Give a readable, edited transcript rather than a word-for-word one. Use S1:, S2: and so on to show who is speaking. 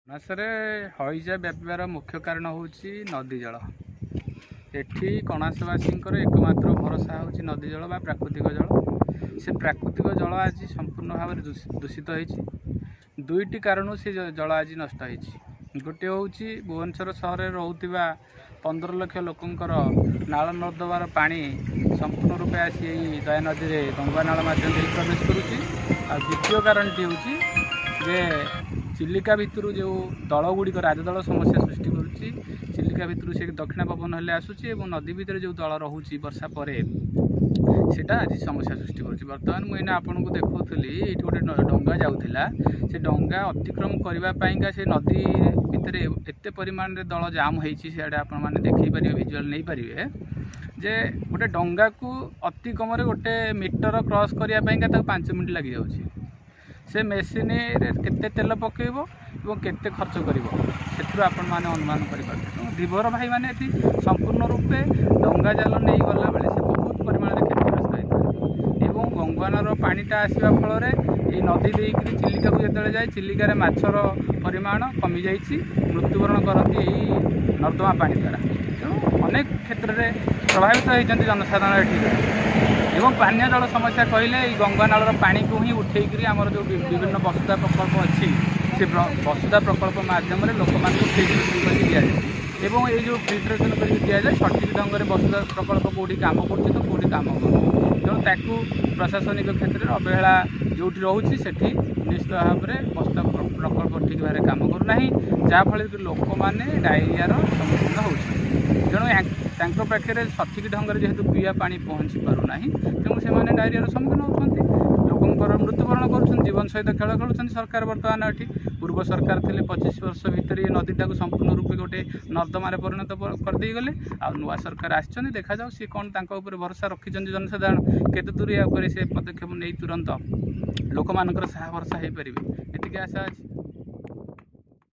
S1: କଣାସରେ ହଇଜା ବ୍ୟାପିବାର ମୁଖ୍ୟ କାରଣ ହେଉଛି ନଦୀ ଜଳ। ଏଠି କଣାସବାସୀଙ୍କର ଏକମାତ୍ର ଭରସା ହେଉଛି ନଦୀ ଜଳ ବା ପ୍ରାକୃତିକ ଜଳ। ସେ ପ୍ରାକୃତିକ ଜଳ ଆଜି ସମ୍ପୂର୍ଣ୍ଣ ଭାବରେ ଦୂଷିତ ହୋଇଛି। ଦୁଇଟି କାରଣରୁ ସେ ଜଳ ଆଜି ନଷ୍ଟ ହୋଇଛି। ଗୋଟିଏ ହେଉଛି ଭୁବନେଶ୍ୱର ସହରରେ ରହୁଥିବା 15 ଲକ୍ଷ ଲୋକଙ୍କର ନାଳ ନର୍ଦ୍ଦମାର ପାଣି ସମ୍ପୂର୍ଣ୍ଣ ରୂପେ ଆସି ଏହି ଦୟା ନଦୀରେ ଗଙ୍ଗା ନାଳ ମାଧ୍ୟମରେ ପ୍ରବେଶ କରୁଛି। ଆଉ ଦ୍ୱିତୀୟ କାରଣଟି ହେଉଛି ଯେ ଚିଲିକା ଭିତରୁ ଯେଉଁ ଦଳଗୁଡ଼ିକ ରାଜଦଳ ସମସ୍ୟା ସୃଷ୍ଟି କରୁଛି, ଚିଲିକା ଭିତରୁ ସେ ଦକ୍ଷିଣ ପବନ ହେଲେ ଆସୁଛି ଏବଂ ନଦୀ ଭିତରେ ଯେଉଁ ଦଳ ରହୁଛି ବର୍ଷା ପରେ ସେଟା ଆଜି ସମସ୍ୟା ସୃଷ୍ଟି କରୁଛି। ବର୍ତ୍ତମାନ ମୁଁ ଏଇନା ଆପଣଙ୍କୁ ଦେଖାଉଥିଲି, ଏଇଠି ଗୋଟେ ଡଙ୍ଗା ଯାଉଥିଲା। ସେ ଡଙ୍ଗା ଅତିକ୍ରମ କରିବା ପାଇଁକା ସେ ନଦୀ ଭିତରେ ଏତେ ପରିମାଣରେ ଦଳ ଜାମ୍ ହେଇଛି, ସିଆଡ଼େ ଆପଣମାନେ ଦେଖେଇ ପାରିବେ, ଭିଜୁଆଲ୍ ନେଇପାରିବେ ଯେ ଗୋଟେ ଡଙ୍ଗାକୁ ଅତି କମରେ 1 ମିଟର କ୍ରସ୍ କରିବା ପାଇଁକା ତାକୁ 5 ମିନିଟ୍ ଲାଗିଯାଉଛି। ସେ ମେସିନରେ କେତେ ତେଲ ପକାଇବ ଏବଂ କେତେ ଖର୍ଚ୍ଚ କରିବ ସେଥିରୁ ଆପଣମାନେ ଅନୁମାନ କରିପାରୁଥିବେ। ତେଣୁ ଧୀବର ଭାଇମାନେ ଏଠି ସମ୍ପୂର୍ଣ୍ଣ ରୂପେ ଡଙ୍ଗା ଜାଲ ନେଇ ଗଲାବେଳେ ସେ ବହୁତ ପରିମାଣରେ କ୍ଷତିଗ୍ରସ୍ତ ହୋଇଥାଏ ଏବଂ ଗଙ୍ଗାନାଳର ପାଣିଟା ଆସିବା ଫଳରେ ଏହି ନଦୀ ଦେଇକରି ଚିଲିକାକୁ ଯେତେବେଳେ ଯାଏ, ଚିଲିକାରେ ମାଛର ପରିମାଣ କମିଯାଇଛି, ମୃତ୍ୟୁବରଣ କରନ୍ତି ଏହି ନର୍ଦ୍ଦମା ପାଣି ଦ୍ୱାରା। ତେଣୁ ଅନେକ କ୍ଷେତ୍ରରେ ପ୍ରଭାବିତ ହୋଇଛନ୍ତି ଜନସାଧାରଣ ଏଠି। ଏବଂ ପାନୀୟ ଜଳ ସମସ୍ୟା କହିଲେ ଏଇ ଗଙ୍ଗାନାଳର ପାଣିକୁ ହିଁ ଉଠେଇକରି ଆମର ଯେଉଁ ବିଭିନ୍ନ ବସୁଧା ପ୍ରକଳ୍ପ ଅଛି, ସେ ବସୁଧା ପ୍ରକଳ୍ପ ମାଧ୍ୟମରେ ଲୋକମାନଙ୍କୁ ଫିଲ୍ଟରେସନ୍ କରିକି ଦିଆଯାଏ ଏବଂ ଏଇ ଯେଉଁ ଫିଲ୍ଟରେସନ୍ କରିକି ଦିଆଯାଏ ସଠିକ୍ ଢଙ୍ଗରେ ବସୁଧା ପ୍ରକଳ୍ପ କେଉଁଠି କାମ କରୁଛି ତ କେଉଁଠି କାମ କରୁନି। ତେଣୁ ତାକୁ ପ୍ରଶାସନିକ କ୍ଷେତ୍ରରେ ଅବହେଳା ଯେଉଁଠି ରହୁଛି ସେଠି ନିଶ୍ଚିତ ଭାବରେ ବସୁଧା ପ୍ରକଳ୍ପ ଠିକ୍ ଭାବରେ କାମ କରୁନାହିଁ, ଯାହାଫଳରେ କି ଲୋକମାନେ ଡାଇରିଆର ସମ୍ମୁଖୀନ ହେଉଛନ୍ତି। ତେଣୁ ତାଙ୍କ ପାଖରେ ସଠିକ୍ ଢଙ୍ଗରେ ଯେହେତୁ ପିଇବା ପାଣି ପହଞ୍ଚି ପାରୁନାହିଁ, ତେଣୁ ସେମାନେ ଡାଇରିଆର ସମ୍ମୁଖୀନ ହେଉଛନ୍ତି, ଲୋକଙ୍କର ମୃତ୍ୟୁବରଣ କରୁଛନ୍ତି, ଜୀବନ ସହିତ ଖେଳ ଖେଳୁଛନ୍ତି। ସରକାର ବର୍ତ୍ତମାନ ଏଠି ପୂର୍ବ ସରକାର ଥିଲେ 25 ବର୍ଷ ଭିତରେ ଏ ନଦୀଟାକୁ ସମ୍ପୂର୍ଣ୍ଣ ରୂପେ ଗୋଟେ ନର୍ଦ୍ଦମାରେ ପରିଣତ କରିଦେଇଗଲେ। ଆଉ ନୂଆ ସରକାର ଆସିଛନ୍ତି, ଦେଖାଯାଉ ସିଏ କ'ଣ ତାଙ୍କ ଉପରେ ଭରସା ରଖିଛନ୍ତି ଜନସାଧାରଣ କେତେ ଦୂର ୟା ଉପରେ ସେ ପଦକ୍ଷେପ ନେଇ ତୁରନ୍ତ ଲୋକମାନଙ୍କର ସାହା ଭରସା ହୋଇପାରିବେ, ଏତିକି ଆଶା ଅଛି।